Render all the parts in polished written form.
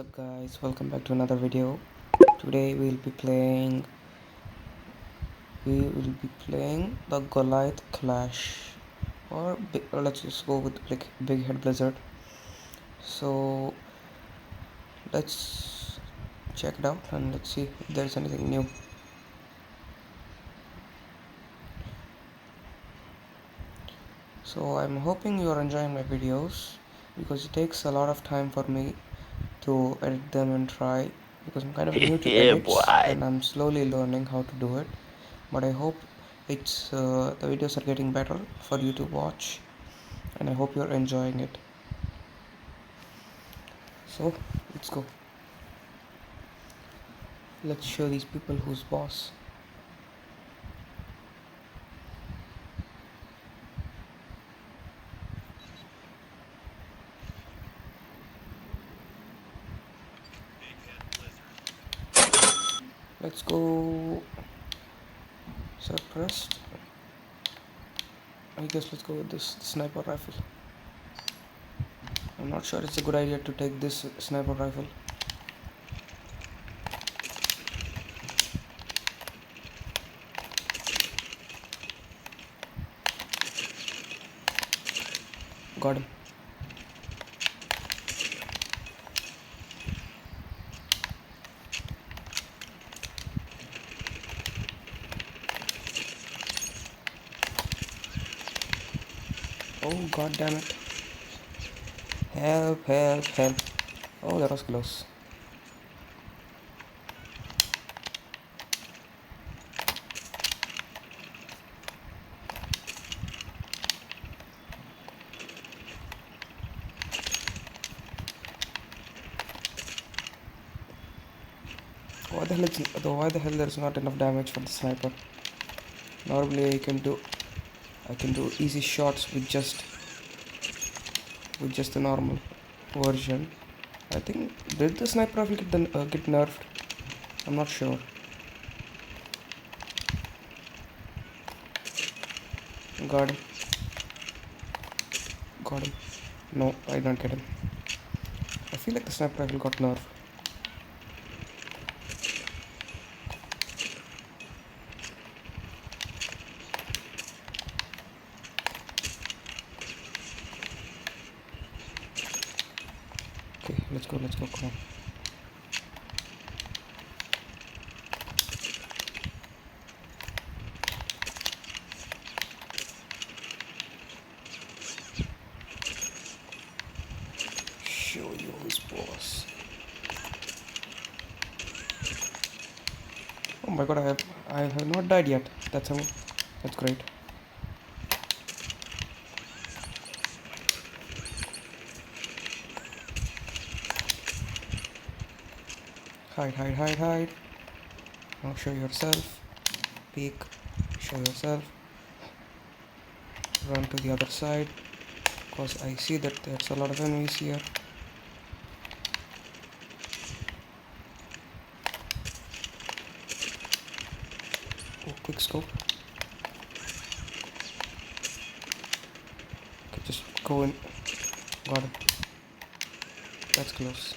Up guys, welcome back to another video. Today we will be playing the Goliath Clash, or let's just go with Big Head Blizzard. So let's check it out and let's see if there's anything new. So I'm hoping you're enjoying my videos because it takes a lot of time for me to edit them and try, because I'm kind of new to Yeah, edits boy. and I'm slowly learning how to do it. But I hope it's the videos are getting better for you to watch, and I hope you're enjoying it. So let's go. Let's show these people who's boss. Let's go. Suppressed. I guess let's go with this sniper rifle. I'm not sure it's a good idea to take this sniper rifle. Got him. Oh god damn it. Help, help, help. Oh, that was close. Why the hell there's not enough damage for the sniper? Normally I can do easy shots with just the normal version. I think, did the sniper rifle get nerfed? I'm not sure. Got him. Got him. No, I did not get him. I feel like the sniper rifle got nerfed. Okay, let's go, come on. Show you who's boss. Oh my god, I have not died yet. That's great. Hide, hide, hide, hide. Now show yourself. Peek. Show yourself. Run to the other side, because I see that there's a lot of enemies here. Oh, quick scope. Okay, just go in. Got it. That's close.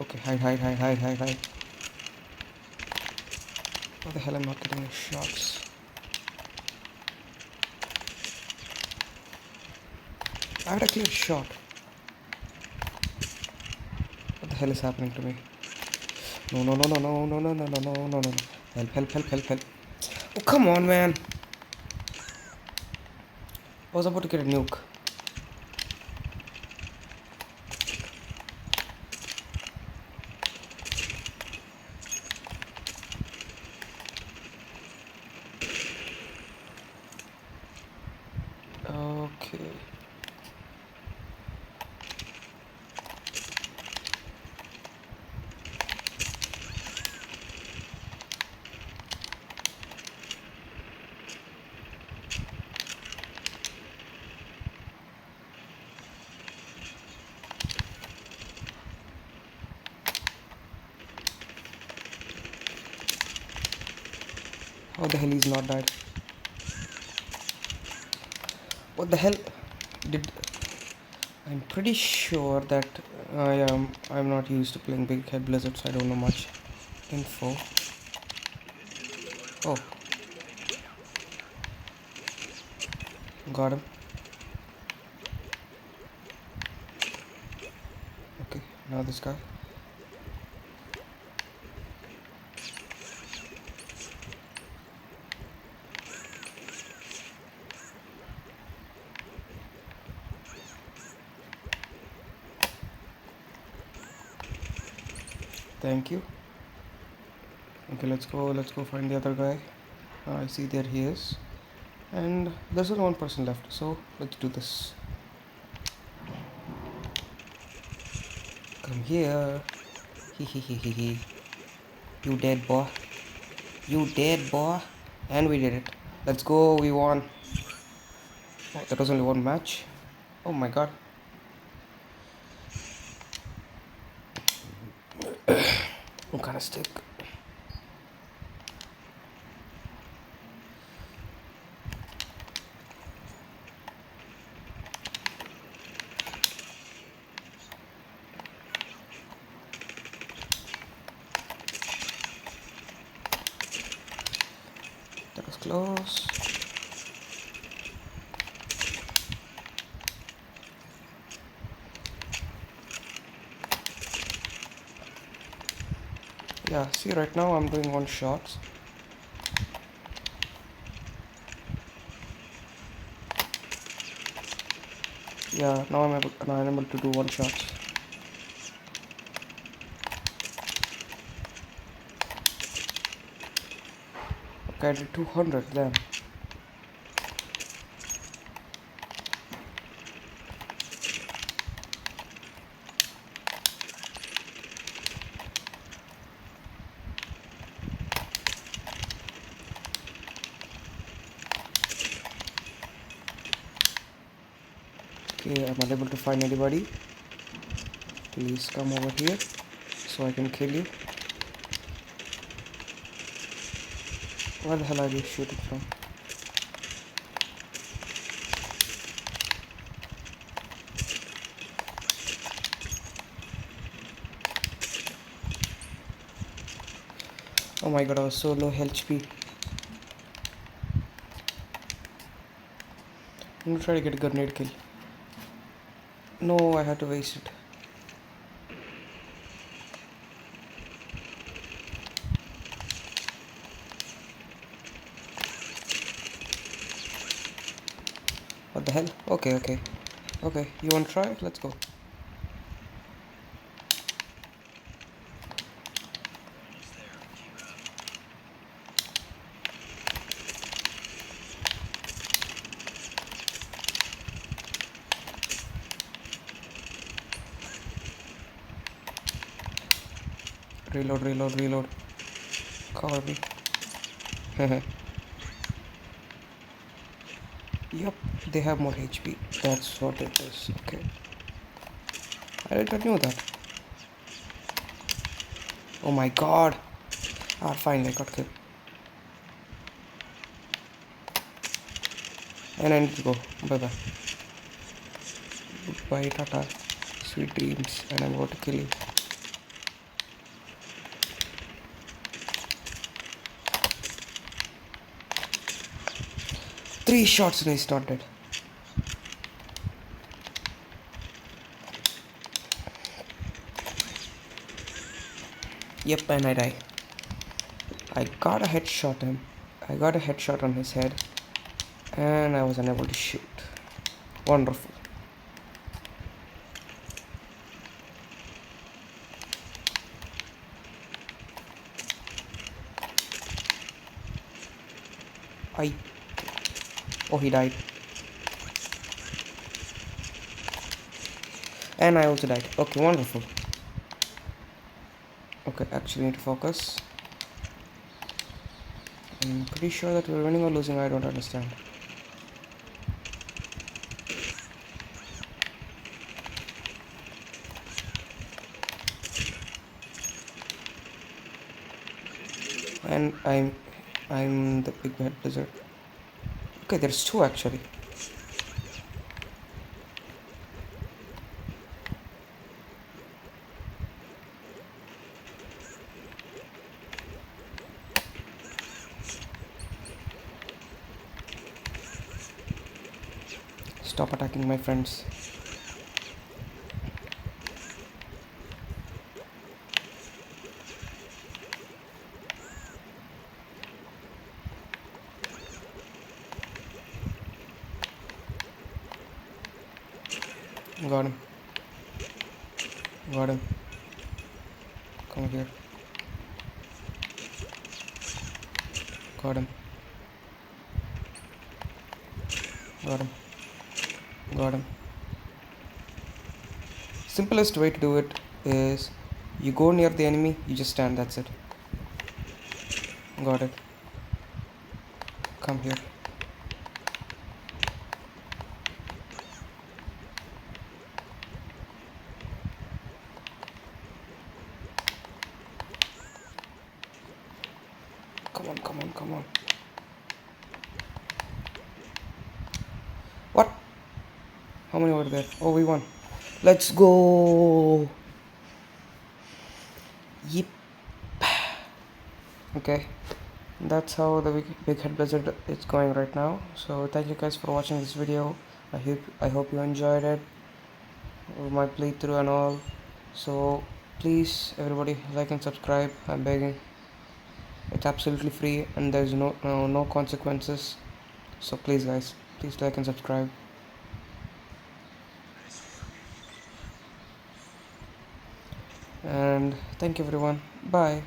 Okay, hide, hide, hide, hide, hide, hide. What the hell, I'm not getting any shots. I had a clear shot. What the hell is happening to me? No, no, no, no, no, no, no, no, no, no, no, no. Help, help, help, help, help. Oh, come on, man. I was about to get a nuke. Okay. How the hell he's not died? What the hell? Did I'm pretty sure that I'm not used to playing Big Head Blizzard, so I don't know much info. Oh, got him. Okay, now this guy. Thank you. Okay, let's go find the other guy. I see there he is. And there's only one person left, so let's do this. Come here. Hee hee hee hee hee. You dead, boy. You dead, boy. And we did it. Let's go, we won. Oh, that was only one match. Oh my god. I'm kinda stuck. That was close. Yeah, see right now I'm doing one shots. Yeah, now I'm able to do one shots. Okay, I did 200 then. Okay, I'm unable to find anybody. Please come over here so I can kill you. Where the hell are you shooting from? Oh my god, I was so low HP. I'm gonna try to get a grenade kill. No, I had to waste it. What the hell? Okay, okay. Okay, you wanna try? Let's go. Reload, reload, reload. Cover me. Yup, they have more HP. That's what it is. Okay. I didn't know that. Oh my god. Ah, fine, I got killed. And I need to go. Bye bye. Goodbye, Tata. Sweet dreams. And I'm about to kill you. 3 shots and he's not dead. Yep, and I die. I got a headshot him. I got a headshot on his head. And I was unable to shoot. Wonderful. Oh, he died. And I also died. Okay, wonderful. Okay, actually need to focus. I'm pretty sure that we're winning or losing. I don't understand. And I'm the big bad blizzard. Okay, there's 2 actually. stop attacking my friends. Got him. Got him. Come here. Got him. Got him. Got him. Simplest way to do it is you go near the enemy, you just stand, that's it. Got it. Come here. Come on, come on, come on. What? How many were there? Oh, we won. Let's go. Yep. Okay. That's how the big head blizzard is going right now. So thank you guys for watching this video. I hope you enjoyed it, my playthrough and all. So please everybody like and subscribe, I'm begging. It's absolutely free and there's no consequences. So please guys, please like and subscribe. And thank you everyone. Bye.